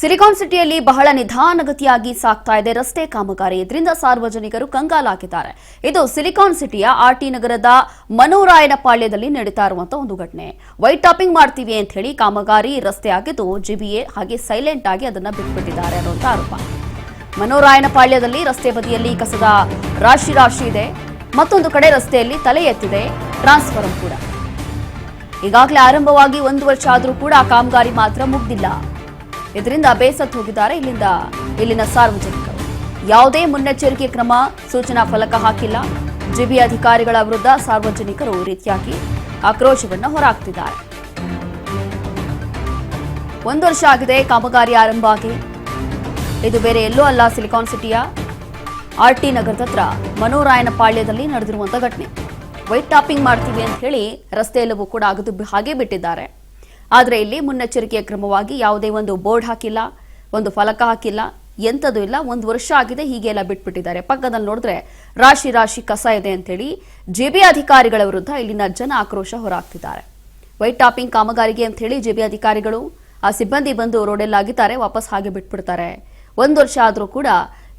Silicon ಸಿಟಿಯಲ್ಲಿ ಬಹಳ ನಿಧಾನಗತಿಯಾಗಿ ಸಾಗ್ತಾ ಇದೆ ರಸ್ತೆ ಕಾಮಗಾರಿ. ಇದರಿಂದ ಸಾರ್ವಜನಿಕರು ಕಂಗಾಲಾಗಿದ್ದಾರೆ. ಇದು ಸಿಲಿಕಾನ್ ಸಿಟಿಯ ಆರ್ಟಿ ನಗರದ ಮನೋರಾಯನಪಾಳ್ಯದಲ್ಲಿ ನಡೀತಾ ಇರುವಂತಹ ಒಂದು ಘಟನೆ. ವೈಟ್ ಟಾಪಿಂಗ್ ಮಾಡ್ತೀವಿ ಅಂತ ಹೇಳಿ ಕಾಮಗಾರಿ ರಸ್ತೆ ಆಗಿದ್ದು ಜಿಬಿಎ ಹಾಗೆ ಸೈಲೆಂಟ್ ಆಗಿ ಅದನ್ನ ಬಿಟ್ಬಿಟ್ಟಿದ್ದಾರೆ ಅನ್ನುವಂತ ಆರೋಪ. ಮನೋರಾಯನಪಾಳ್ಯದಲ್ಲಿ ರಸ್ತೆ ಬದಿಯಲ್ಲಿ ಕಸದ ರಾಶಿ ಇದೆ. ಮತ್ತೊಂದು ಕಡೆ ರಸ್ತೆಯಲ್ಲಿ ತಲೆ ಎತ್ತಿದೆ ಟ್ರಾನ್ಸ್ಫಾರ್ಮರ್ ಕೂಡ. ಈಗಾಗಲೇ ಆರಂಭವಾಗಿ 1 ವರ್ಷ ಆದರೂ ಕೂಡ ಕಾಮಗಾರಿ ಮಾತ್ರ ಮುಗ್ದಿಲ್ಲ. ಇದರಿಂದ ಬೇಸತ್ತು ಹೋಗಿದ್ದಾರೆ ಇಲ್ಲಿನ ಸಾರ್ವಜನಿಕರು. ಯಾವುದೇ ಮುನ್ನೆಚ್ಚರಿಕೆ ಕ್ರಮ ಸೂಚನಾ ಫಲಕ ಹಾಕಿಲ್ಲ. ಜಿಬಿ ಅಧಿಕಾರಿಗಳ ವಿರುದ್ಧ ಸಾರ್ವಜನಿಕರು ಈ ರೀತಿಯಾಗಿ ಆಕ್ರೋಶವನ್ನು ಹೊರಹಾಕ್ತಿದ್ದಾರೆ. 1 ವರ್ಷ ಆಗಿದೆ ಕಾಮಗಾರಿ ಆರಂಭ ಆಗಿ. ಇದು ಬೇರೆ ಎಲ್ಲೂ ಅಲ್ಲ, ಸಿಲಿಕಾನ್ ಸಿಟಿಯ ಆರ್ಟಿ ನಗರದ ಹತ್ರ ಮನೋರಾಯನಪಾಳ್ಯದಲ್ಲಿ ನಡೆದಿರುವಂತಹ ಘಟನೆ. ವೈಟ್ ಟಾಪಿಂಗ್ ಮಾಡ್ತೀವಿ ಅಂತ ಹೇಳಿ ರಸ್ತೆ ಎಲ್ಲವೂ ಕೂಡ ಅಗದು ಹಾಗೆ ಬಿಟ್ಟಿದ್ದಾರೆ. ಆದರೆ ಇಲ್ಲಿ ಮುನ್ನೆಚ್ಚರಿಕೆಯ ಕ್ರಮವಾಗಿ ಯಾವುದೇ ಒಂದು ಬೋರ್ಡ್ ಹಾಕಿಲ್ಲ, ಒಂದು ಫಲಕ ಹಾಕಿಲ್ಲ, ಎಂಥದ್ದು ಇಲ್ಲ. 1 ವರ್ಷ ಆಗಿದೆ, ಹೀಗೆಲ್ಲ ಬಿಟ್ಬಿಟ್ಟಿದ್ದಾರೆ. ಪಕ್ಕದಲ್ಲಿ ನೋಡಿದ್ರೆ ರಾಶಿ ಕಸ ಇದೆ ಅಂತೇಳಿ ಜೆಬಿ ಅಧಿಕಾರಿಗಳ ವಿರುದ್ಧ ಇಲ್ಲಿನ ಜನ ಆಕ್ರೋಶ ಹೊರಹಾಕ್ತಿದ್ದಾರೆ. ವೈಟ್ ಟಾಪಿಂಗ್ ಕಾಮಗಾರಿಗೆ ಅಂತ ಹೇಳಿ ಜೆಬಿ ಅಧಿಕಾರಿಗಳು ಆ ಸಿಬ್ಬಂದಿ ಬಂದು ರೋಡಲ್ಲಾಗಿದ್ದಾರೆ, ವಾಪಸ್ ಹಾಗೆ ಬಿಟ್ಬಿಡ್ತಾರೆ. 1 ವರ್ಷ ಆದರೂ ಕೂಡ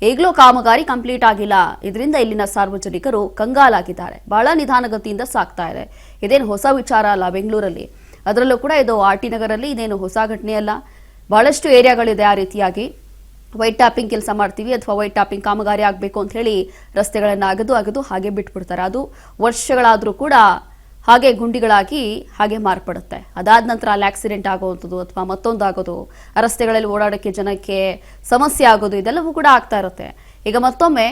ಈಗಲೂ ಕಾಮಗಾರಿ ಕಂಪ್ಲೀಟ್ ಆಗಿಲ್ಲ. ಇದರಿಂದ ಇಲ್ಲಿನ ಸಾರ್ವಜನಿಕರು ಕಂಗಾಲಾಗಿದ್ದಾರೆ. ಬಹಳ ನಿಧಾನಗತಿಯಿಂದ ಸಾಗ್ತಾ ಇದೆ. ಇದೇನು ಹೊಸ ವಿಚಾರ ಅಲ್ಲ ಬೆಂಗಳೂರಲ್ಲಿ, ಅದರಲ್ಲೂ ಕೂಡ ಇದು ಆರ್ಟಿ ನಗರಲ್ಲಿ ಇದೇನು ಹೊಸ ಘಟನೆ ಅಲ್ಲ. ಬಹಳಷ್ಟು ಏರಿಯಾಗಳಿದೆ ಆ ರೀತಿಯಾಗಿ ವೈಟ್ ಟಾಪಿಂಗ್ ಕೆಲಸ ಮಾಡ್ತೀವಿ ಅಥವಾ ವೈಟ್ ಟಾಪಿಂಗ್ ಕಾಮಗಾರಿ ಆಗಬೇಕು ಅಂತ ಹೇಳಿ ರಸ್ತೆಗಳನ್ನು ಅಗದು ಹಾಗೆ ಬಿಟ್ಬಿಡ್ತಾರೆ. ಅದು ವರ್ಷಗಳಾದರೂ ಕೂಡ ಹಾಗೆ ಗುಂಡಿಗಳಾಗಿ ಹಾಗೆ ಮಾರ್ಪಡುತ್ತೆ. ಅದಾದ ನಂತರ ಅಲ್ಲಿ ಆಕ್ಸಿಡೆಂಟ್ ಆಗುವಂಥದ್ದು ಅಥವಾ ಮತ್ತೊಂದು ಆಗೋದು, ಆ ರಸ್ತೆಗಳಲ್ಲಿ ಓಡಾಡೋಕ್ಕೆ ಜನಕ್ಕೆ ಸಮಸ್ಯೆ ಆಗೋದು, ಇದೆಲ್ಲವೂ ಕೂಡ ಆಗ್ತಾ ಇರುತ್ತೆ. ಈಗ ಮತ್ತೊಮ್ಮೆ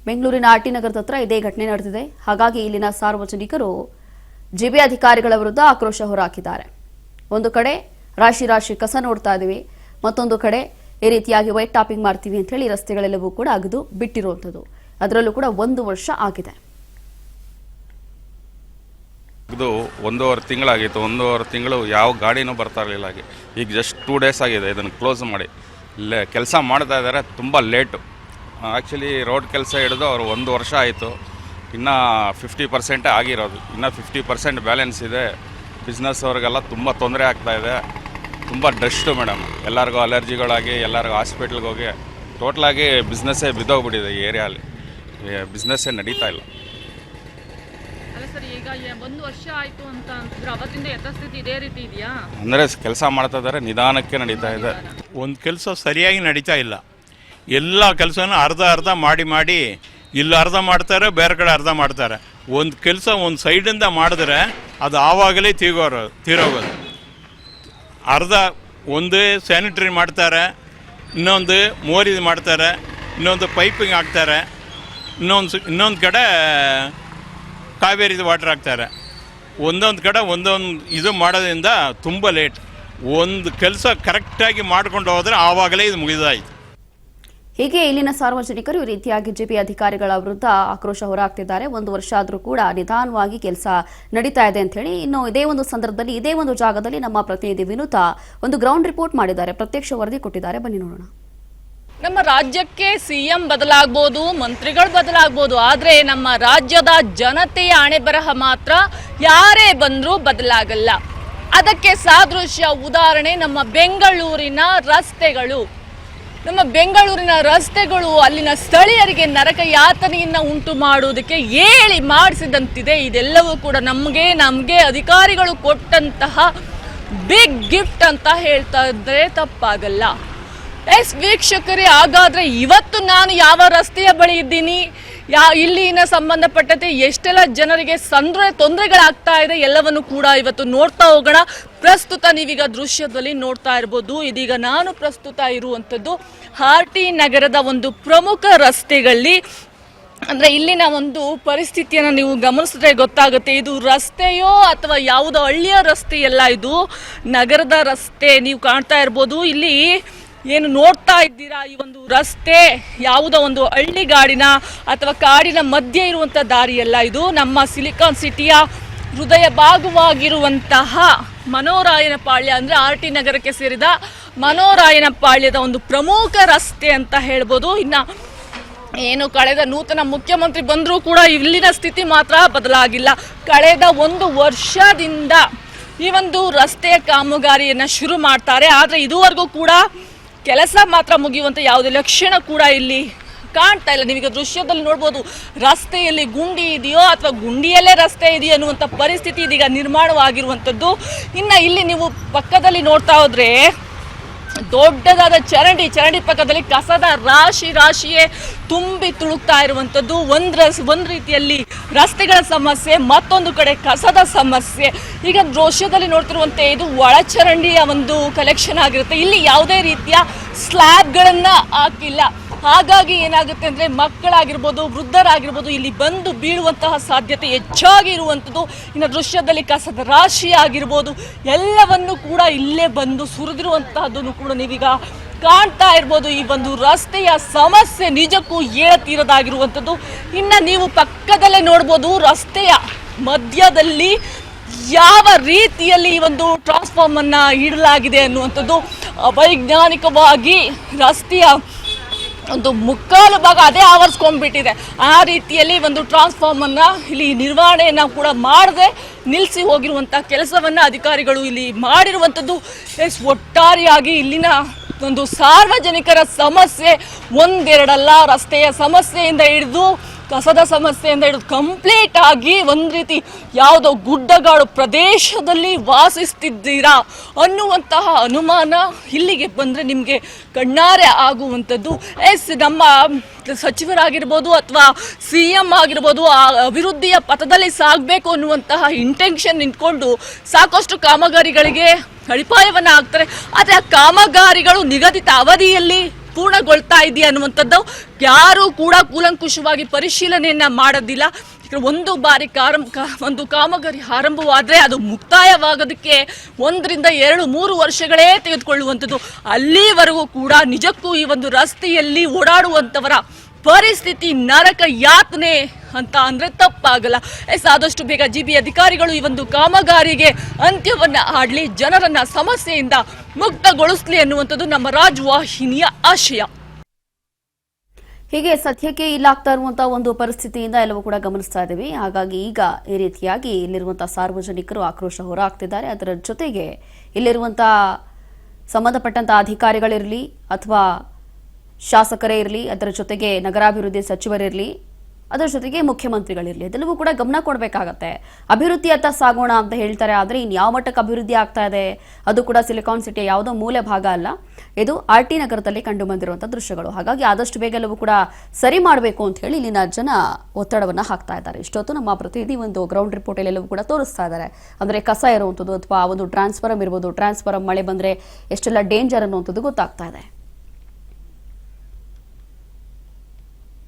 ಬೆಂಗಳೂರಿನ ಆರ್ಟಿ ನಗರದ ಹತ್ರ ಇದೇ ಘಟನೆ ನಡೆದಿದೆ. ಹಾಗಾಗಿ ಇಲ್ಲಿನ ಸಾರ್ವಜನಿಕರು ಜಿಬಿ ಅಧಿಕಾರಿಗಳ ವಿರುದ್ಧ ಆಕ್ರೋಶ ಹೊರಹಾಕಿದ್ದಾರೆ. ಒಂದು ಕಡೆ ರಾಶಿ ಕಸ ನೋಡ್ತಾ ಇದೀವಿ, ಮತ್ತೊಂದು ಕಡೆ ಈ ರೀತಿಯಾಗಿ ವೈಟ್ ಟಾಪಿಂಗ್ ಮಾಡ್ತೀವಿ ಅಂತ ಹೇಳಿ ರಸ್ತೆಗಳೆಲ್ಲವೂ ಕೂಡ ಅಗದು ಬಿಟ್ಟಿರುವಂಥದ್ದು. ಅದರಲ್ಲೂ ಕೂಡ 1 ವರ್ಷ ಆಗಿದೆ. ಇದು 1.5 ತಿಂಗಳಾಗಿತ್ತು. 1.5 ತಿಂಗಳು ಯಾವ ಗಾಡಿನೂ ಬರ್ತಾ ಇರಲಿಲ್ಲ. ಈಗ ಜಸ್ಟ್ 2 ಡೇಸ್ ಆಗಿದೆ ಇದನ್ನು ಕ್ಲೋಸ್ ಮಾಡಿ. ಕೆಲಸ ಮಾಡ್ತಾ ಇದ್ದಾರೆ, ತುಂಬ ಲೇಟು. ಆ್ಯಕ್ಚುಲಿ ರೋಡ್ ಕೆಲಸ ಹಿಡಿದು ಅವರು 1 ವರ್ಷ ಆಯಿತು. ಇನ್ನೂ 50% ಆಗಿರೋದು, ಇನ್ನೂ 50% ಬ್ಯಾಲೆನ್ಸ್ ಇದೆ. ಬಿಸ್ನೆಸ್ ಅವ್ರಿಗೆಲ್ಲ ತುಂಬ ತೊಂದರೆ ಆಗ್ತಾಯಿದೆ. ತುಂಬ ಡಸ್ಟು ಮೇಡಮ್, ಎಲ್ಲರಿಗೂ ಅಲರ್ಜಿಗಳಾಗಿ ಎಲ್ಲರಿಗೂ ಹಾಸ್ಪಿಟ್ಲಿಗೆ ಹೋಗಿ ಟೋಟ್ಲಾಗಿ ಬಿಸ್ನೆಸ್ಸೇ ಬಿದ್ದೋಗ್ಬಿಟ್ಟಿದೆ. ಈ ಏರಿಯಾಲಿ ಬಿಸ್ನೆಸ್ಸೇ ನಡೀತಾ ಇಲ್ಲ. ಈಗ 1 ವರ್ಷ ಆಯಿತು ಅಂತ ಅಂತಿದ್ರೆ ಅವತ್ತಿಂದ ಯಥಾಸ್ಥಿತಿ ಇದೇ ರೀತಿ ಇದೆಯಾ? ಅಂದರೆ ಕೆಲಸ ಮಾಡ್ತಾ ಇದ್ದಾರೆ, ನಿಧಾನಕ್ಕೆ ನಡೀತಾ ಇದೆ. ಒಂದು ಕೆಲಸ ಸರಿಯಾಗಿ ನಡೀತಾ ಇಲ್ಲ. ಎಲ್ಲ ಕೆಲಸನೂ ಅರ್ಧ ಮಾಡಿ ಇಲ್ಲಿ ಅರ್ಧ ಮಾಡ್ತಾರೆ, ಬೇರೆ ಕಡೆ ಅರ್ಧ ಮಾಡ್ತಾರೆ. ಒಂದು ಕೆಲಸ ಒಂದು ಸೈಡಿಂದ ಮಾಡಿದ್ರೆ ಅದು ಆವಾಗಲೇ ತೀರೋಗೋದು. ಅರ್ಧ ಒಂದೇ ಸ್ಯಾನಿಟ್ರಿ ಮಾಡ್ತಾರೆ, ಇನ್ನೊಂದು ಮೋರಿದು ಮಾಡ್ತಾರೆ, ಇನ್ನೊಂದು ಪೈಪಿಂಗ್ ಹಾಕ್ತಾರೆ, ಇನ್ನೊಂದು ಕಡೆ ಕಾವೇರಿದು ವಾಟರ್ ಹಾಕ್ತಾರೆ. ಒಂದೊಂದು ಕಡೆ ಒಂದೊಂದು ಇದು ಮಾಡೋದ್ರಿಂದ ತುಂಬ ಲೇಟ್. ಒಂದು ಕೆಲಸ ಕರೆಕ್ಟಾಗಿ ಮಾಡ್ಕೊಂಡು ಹೋದರೆ ಆವಾಗಲೇ ಇದು ಮುಗಿದಾಯಿತು. ಹೀಗೆ ಇಲ್ಲಿನ ಸಾರ್ವಜನಿಕರು ಈ ರೀತಿಯಾಗಿ ಜಿಬಿ ಅಧಿಕಾರಿಗಳ ವಿರುದ್ಧ ಆಕ್ರೋಶ ಹೊರಹಾಕ್ತಿದ್ದಾರೆ. 1 ವರ್ಷ ಆದರೂ ಕೂಡ ನಿಧಾನವಾಗಿ ಕೆಲಸ ನಡೀತಾ ಇದೆ ಅಂತ ಹೇಳಿ. ಇನ್ನು ಇದೇ ಒಂದು ಸಂದರ್ಭದಲ್ಲಿ ಇದೇ ಒಂದು ಜಾಗದಲ್ಲಿ ನಮ್ಮ ಪ್ರತಿನಿಧಿ ವಿನುತಾ ಒಂದು ಗ್ರೌಂಡ್ ರಿಪೋರ್ಟ್ ಮಾಡಿದ್ದಾರೆ, ಪ್ರತ್ಯಕ್ಷ ವರದಿ ಕೊಟ್ಟಿದ್ದಾರೆ. ಬನ್ನಿ ನೋಡೋಣ. ನಮ್ಮ ರಾಜ್ಯಕ್ಕೆ ಸಿಎಂ ಬದಲಾಗಬಹುದು, ಮಂತ್ರಿಗಳು ಬದಲಾಗಬಹುದು, ಆದರೆ ನಮ್ಮ ರಾಜ್ಯದ ಜನತೆಯ ಹಣೆಬರಹ ಮಾತ್ರ ಯಾರೇ ಬಂದರೂ ಬದಲಾಗಲ್ಲ. ಅದಕ್ಕೆ ಸಾದೃಶ್ಯ ಉದಾಹರಣೆ ನಮ್ಮ ಬೆಂಗಳೂರಿನ ರಸ್ತೆಗಳು. ನಮ್ಮ ಬೆಂಗಳೂರಿನ ರಸ್ತೆಗಳು ಅಲ್ಲಿನ ಸ್ಥಳೀಯರಿಗೆ ನರಕ ಯಾತನೆಯನ್ನು ಉಂಟು ಮಾಡುವುದಕ್ಕೆ ಹೇಳಿ ಮಾಡಿಸಿದಂತಿದೆ. ಇದೆಲ್ಲವೂ ಕೂಡ ನಮಗೆ ಅಧಿಕಾರಿಗಳು ಕೊಟ್ಟಂತಹ ಬಿಗ್ ಗಿಫ್ಟ್ ಅಂತ ಹೇಳ್ತಾ ಇದ್ರೆ ತಪ್ಪಾಗಲ್ಲ. ವೀಕ್ಷಕರೇ, ಹಾಗಾದರೆ ಇವತ್ತು ನಾನು ಯಾವ ರಸ್ತೆಯ ಬಳಿ ಇದ್ದೀನಿ, ಇಲ್ಲಿನ ಸಂಬಂಧಪಟ್ಟಂತೆ ಎಷ್ಟೆಲ್ಲ ಜನರಿಗೆ ತೊಂದರೆಗಳಾಗ್ತಾ ಇದೆ ಎಲ್ಲವನ್ನು ಕೂಡ ಇವತ್ತು ನೋಡ್ತಾ ಹೋಗೋಣ. ಪ್ರಸ್ತುತ ನೀವೀಗ ದೃಶ್ಯದಲ್ಲಿ ನೋಡ್ತಾ ಇರ್ಬೋದು, ಇದೀಗ ನಾನು ಪ್ರಸ್ತುತ ಇರುವಂಥದ್ದು ಆರ್ಟಿ ನಗರದ ಒಂದು ಪ್ರಮುಖ ರಸ್ತೆಗಳಲ್ಲಿ. ಅಂದರೆ ಇಲ್ಲಿನ ಒಂದು ಪರಿಸ್ಥಿತಿಯನ್ನು ನೀವು ಗಮನಿಸಿದ್ರೆ ಗೊತ್ತಾಗುತ್ತೆ. ಇದು ರಸ್ತೆಯೋ ಅಥವಾ ಯಾವುದೋ ಹಳ್ಳಿಯ ರಸ್ತೆಯಲ್ಲ, ಇದು ನಗರದ ರಸ್ತೆ. ನೀವು ಕಾಣ್ತಾ ಇರ್ಬೋದು, ಇಲ್ಲಿ ಏನು ನೋಡ್ತಾ ಇದ್ದೀರಾ, ಈ ಒಂದು ರಸ್ತೆ ಯಾವುದೋ ಒಂದು ಹಳ್ಳಿಗಾಡಿನ ಅಥವಾ ಕಾಡಿನ ಮಧ್ಯೆ ಇರುವಂಥ ದಾರಿಯಲ್ಲ. ಇದು ನಮ್ಮ ಸಿಲಿಕಾನ್ ಸಿಟಿಯ ಹೃದಯ ಭಾಗವಾಗಿರುವಂತಹ ಮನೋರಾಯನಪಾಳ್ಯ, ಅಂದರೆ ಆರ್ಟಿ ನಗರಕ್ಕೆ ಸೇರಿದ ಮನೋರಾಯನಪಾಳ್ಯದ ಒಂದು ಪ್ರಮುಖ ರಸ್ತೆ ಅಂತ ಹೇಳ್ಬೋದು. ಇನ್ನು ಏನು ಕಳೆದ ನೂತನ ಮುಖ್ಯಮಂತ್ರಿ ಬಂದರೂ ಕೂಡ ಇಲ್ಲಿನ ಸ್ಥಿತಿ ಮಾತ್ರ ಬದಲಾಗಿಲ್ಲ. ಕಳೆದ 1 ವರ್ಷದಿಂದ ಈ ಒಂದು ರಸ್ತೆಯ ಕಾಮಗಾರಿಯನ್ನು ಶುರು ಮಾಡ್ತಾರೆ. ಆದರೆ ಇದುವರೆಗೂ ಕೂಡ ಕೆಲಸ ಮಾತ್ರ ಮುಗಿಯುವಂಥ ಯಾವುದೇ ಲಕ್ಷಣ ಕೂಡ ಇಲ್ಲಿ ಕಾಣ್ತಾ ಇಲ್ಲ. ನೀವೀಗ ದೃಶ್ಯದಲ್ಲಿ ನೋಡ್ಬೋದು, ರಸ್ತೆಯಲ್ಲಿ ಗುಂಡಿ ಇದೆಯೋ ಅಥವಾ ಗುಂಡಿಯಲ್ಲೇ ರಸ್ತೆ ಇದೆಯೋ ಅನ್ನುವಂಥ ಪರಿಸ್ಥಿತಿ ಇದೀಗ ನಿರ್ಮಾಣವಾಗಿರುವಂಥದ್ದು. ಇನ್ನು ಇಲ್ಲಿ ನೀವು ಪಕ್ಕದಲ್ಲಿ ನೋಡ್ತಾ ಹೋದ್ರೆ ದೊಡ್ಡದಾದ ಚರಂಡಿ ಪಕ್ಕದಲ್ಲಿ ಕಸದ ರಾಶಿಯೇ ತುಂಬಿ ತುಳುಕ್ತಾ ಇರುವಂಥದ್ದು. ಒಂದು ರೀತಿಯಲ್ಲಿ ರಸ್ತೆಗಳ ಸಮಸ್ಯೆ, ಮತ್ತೊಂದು ಕಡೆ ಕಸದ ಸಮಸ್ಯೆ. ಈಗ ದೃಶ್ಯದಲ್ಲಿ ನೋಡ್ತಿರುವಂತೆ ಇದು ಒಳಚರಂಡಿಯ ಒಂದು ಕಲೆಕ್ಷನ್ ಆಗಿರುತ್ತೆ. ಇಲ್ಲಿ ಯಾವುದೇ ರೀತಿಯ ಸ್ಲ್ಯಾಬ್ಗಳನ್ನು ಹಾಕಿಲ್ಲ. ಹಾಗಾಗಿ ಏನಾಗುತ್ತೆ ಅಂದರೆ ಮಕ್ಕಳಾಗಿರ್ಬೋದು, ವೃದ್ಧರಾಗಿರ್ಬೋದು ಇಲ್ಲಿ ಬಂದು ಬೀಳುವಂತಹ ಸಾಧ್ಯತೆ ಹೆಚ್ಚಾಗಿ ಇರುವಂಥದ್ದು. ಇನ್ನು ದೃಶ್ಯದಲ್ಲಿ ಕಸದ ರಾಶಿ ಆಗಿರ್ಬೋದು ಎಲ್ಲವನ್ನು ಕೂಡ ಇಲ್ಲೇ ಬಂದು ಸುರಿದಿರುವಂತಹದ್ದನ್ನು ಕೂಡ ನೀವೀಗ ಕಾಣ್ತಾ ಇರ್ಬೋದು. ಈ ಒಂದು ರಸ್ತೆಯ ಸಮಸ್ಯೆ ನಿಜಕ್ಕೂ ಏಳತೀರದಾಗಿರುವಂಥದ್ದು. ಇನ್ನು ನೀವು ಪಕ್ಕದಲ್ಲೇ ನೋಡ್ಬೋದು, ರಸ್ತೆಯ ಮಧ್ಯದಲ್ಲಿ ಯಾವ ರೀತಿಯಲ್ಲಿ ಈ ಒಂದು ಟ್ರಾನ್ಸ್ಫಾರ್ಮನ್ನು ಇಡಲಾಗಿದೆ ಅನ್ನುವಂಥದ್ದು. ಅವೈಜ್ಞಾನಿಕವಾಗಿ ರಸ್ತೆಯ ಒಂದು ಮುಕ್ಕಾಲು ಭಾಗ ಅದೇ ಆವರಿಸ್ಕೊಂಡ್ಬಿಟ್ಟಿದೆ. ಆ ರೀತಿಯಲ್ಲಿ ಒಂದು ಟ್ರಾನ್ಸ್ಫಾರ್ಮನ್ನು ಇಲ್ಲಿ ನಿರ್ವಹಣೆಯನ್ನು ಕೂಡ ಮಾಡದೆ ನಿಲ್ಲಿಸಿ ಹೋಗಿರುವಂಥ ಕೆಲಸವನ್ನು ಅಧಿಕಾರಿಗಳು ಇಲ್ಲಿ ಮಾಡಿರುವಂಥದ್ದು. ಒಟ್ಟಾರೆಯಾಗಿ ಇಲ್ಲಿನ ಒಂದು ಸಾರ್ವಜನಿಕರ ಸಮಸ್ಯೆ ಒಂದೆರಡಲ್ಲ, ರಸ್ತೆಯ ಸಮಸ್ಯೆಯಿಂದ ಹಿಡಿದು ಕಸದ ಸಮಸ್ಯೆಯಿಂದ ಹಿಡಿದು ಕಂಪ್ಲೀಟ್ ಆಗಿ ಒಂದು ರೀತಿ ಯಾವುದೋ ಗುಡ್ಡಗಾಡು ಪ್ರದೇಶದಲ್ಲಿ ವಾಸಿಸ್ತಿದ್ದೀರಾ ಅನ್ನುವಂತಹ ಅನುಮಾನ ಇಲ್ಲಿಗೆ ಬಂದರೆ ನಿಮಗೆ ಕಣ್ಣಾರೆ ಆಗುವಂಥದ್ದು. ನಮ್ಮ ಸಚಿವರಾಗಿರ್ಬೋದು ಅಥವಾ CM ಆಗಿರ್ಬೋದು ಆ ಅಭಿವೃದ್ಧಿಯ ಪಥದಲ್ಲಿ ಸಾಗಬೇಕು ಅನ್ನುವಂತಹ ಇಂಟೆನ್ಷನ್ ನಿಂತ್ಕೊಂಡು ಸಾಕಷ್ಟು ಕಾಮಗಾರಿಗಳಿಗೆ ಅಡಿಪಾಯವನ್ನು ಹಾಕ್ತಾರೆ. ಆದರೆ ಆ ಕಾಮಗಾರಿಗಳು ನಿಗದಿತ ಅವಧಿಯಲ್ಲಿ ಪೂರ್ಣಗೊಳ್ತಾ ಇದೆಯಾ ಅನ್ನುವಂಥದ್ದು ಯಾರೂ ಕೂಡ ಕೂಲಂಕುಷವಾಗಿ ಪರಿಶೀಲನೆಯನ್ನ ಮಾಡೋದಿಲ್ಲ. ಒಂದು ಬಾರಿ ಒಂದು ಕಾಮಗಾರಿ ಆರಂಭವಾದರೆ ಅದು ಮುಕ್ತಾಯವಾಗೋದಕ್ಕೆ 1 ರಿಂದ 2, 3 ವರ್ಷಗಳೇ ತೆಗೆದುಕೊಳ್ಳುವಂಥದ್ದು. ಅಲ್ಲಿವರೆಗೂ ಕೂಡ ನಿಜಕ್ಕೂ ಈ ಒಂದು ರಸ್ತೆಯಲ್ಲಿ ಓಡಾಡುವಂಥವರ ಪರಿಸ್ಥಿತಿ ನರಕ ಯಾತನೆ ಅಂತ ಅಂದರೆ ತಪ್ಪಾಗಲ್ಲ. ಆದಷ್ಟು ಬೇಗ GB ಅಧಿಕಾರಿಗಳು ಈ ಒಂದು ಕಾಮಗಾರಿಗೆ ಅಂತ್ಯವನ್ನು ಆಡಲಿ, ಜನರನ್ನ ಸಮಸ್ಯೆಯಿಂದ ಮುಕ್ತಗೊಳಿಸಲಿ ಅನ್ನುವಂಥದ್ದು ನಮ್ಮ ರಾಜವಾಹಿನಿಯ ಆಶಯ. ಹೀಗೆ ಸದ್ಯಕ್ಕೆ ಇಲ್ಲಾಗ್ತಾ ಇರುವಂತಹ ಒಂದು ಪರಿಸ್ಥಿತಿಯಿಂದ ಎಲ್ಲವೂ ಕೂಡ ಗಮನಿಸ್ತಾ ಇದ್ದೀವಿ. ಹಾಗಾಗಿ ಈಗ ಈ ರೀತಿಯಾಗಿ ಇಲ್ಲಿರುವಂತಹ ಸಾರ್ವಜನಿಕರು ಆಕ್ರೋಶ ಹೊರಹಾಕ್ತಿದ್ದಾರೆ. ಅದರ ಜೊತೆಗೆ ಇಲ್ಲಿರುವಂತಹ ಸಂಬಂಧಪಟ್ಟಂತಹ ಅಧಿಕಾರಿಗಳಿರಲಿ ಅಥವಾ ಶಾಸಕರೇ ಇರಲಿ, ಅದರ ಜೊತೆಗೆ ನಗರಾಭಿವೃದ್ಧಿ ಸಚಿವರಿರಲಿ, ಅದರ ಜೊತೆಗೆ ಮುಖ್ಯಮಂತ್ರಿಗಳಿರಲಿ, ಅದೆಲ್ಲವೂ ಕೂಡ ಗಮನ ಕೊಡಬೇಕಾಗತ್ತೆ. ಅಭಿವೃದ್ಧಿಯತ್ತ ಸಾಗೋಣ ಅಂತ ಹೇಳ್ತಾರೆ, ಆದರೆ ಇನ್ನು ಯಾವ ಮಟ್ಟಕ್ಕೆ ಅಭಿವೃದ್ಧಿ ಆಗ್ತಾ ಇದೆ ಅದು ಕೂಡ ಸಿಲಿಕಾನ್ ಸಿಟಿಯ ಯಾವುದೋ ಮೂಲೆ ಭಾಗ ಅಲ್ಲ, ಇದು RT ನಗರದಲ್ಲಿ ಕಂಡು ಬಂದಿರುವಂತಹ ದೃಶ್ಯಗಳು. ಹಾಗಾಗಿ ಆದಷ್ಟು ಬೇಗ ಎಲ್ಲವೂ ಕೂಡ ಸರಿ ಮಾಡಬೇಕು ಅಂತ ಹೇಳಿ ಇಲ್ಲಿನ ಜನ ಒತ್ತಡವನ್ನು ಹಾಕ್ತಾ ಇದ್ದಾರೆ. ಇಷ್ಟೊತ್ತು ನಮ್ಮ ಪ್ರತಿನಿಧಿ ಒಂದು ಗ್ರೌಂಡ್ ರಿಪೋರ್ಟ್ ಅಲ್ಲಿ ಎಲ್ಲವೂ ಕೂಡ ತೋರಿಸ್ತಾ ಇದ್ದಾರೆ. ಅಂದ್ರೆ ಕಸ ಇರುವಂಥದ್ದು ಅಥವಾ ಒಂದು ಟ್ರಾನ್ಸ್ಫಾರಂ ಇರ್ಬೋದು, ಟ್ರಾನ್ಸ್ಫಾರಂ ಮಳೆ ಬಂದ್ರೆ ಎಷ್ಟೆಲ್ಲ ಡೇಂಜರ್ ಅನ್ನುವಂಥದ್ದು ಗೊತ್ತಾಗ್ತಾ ಇದೆ.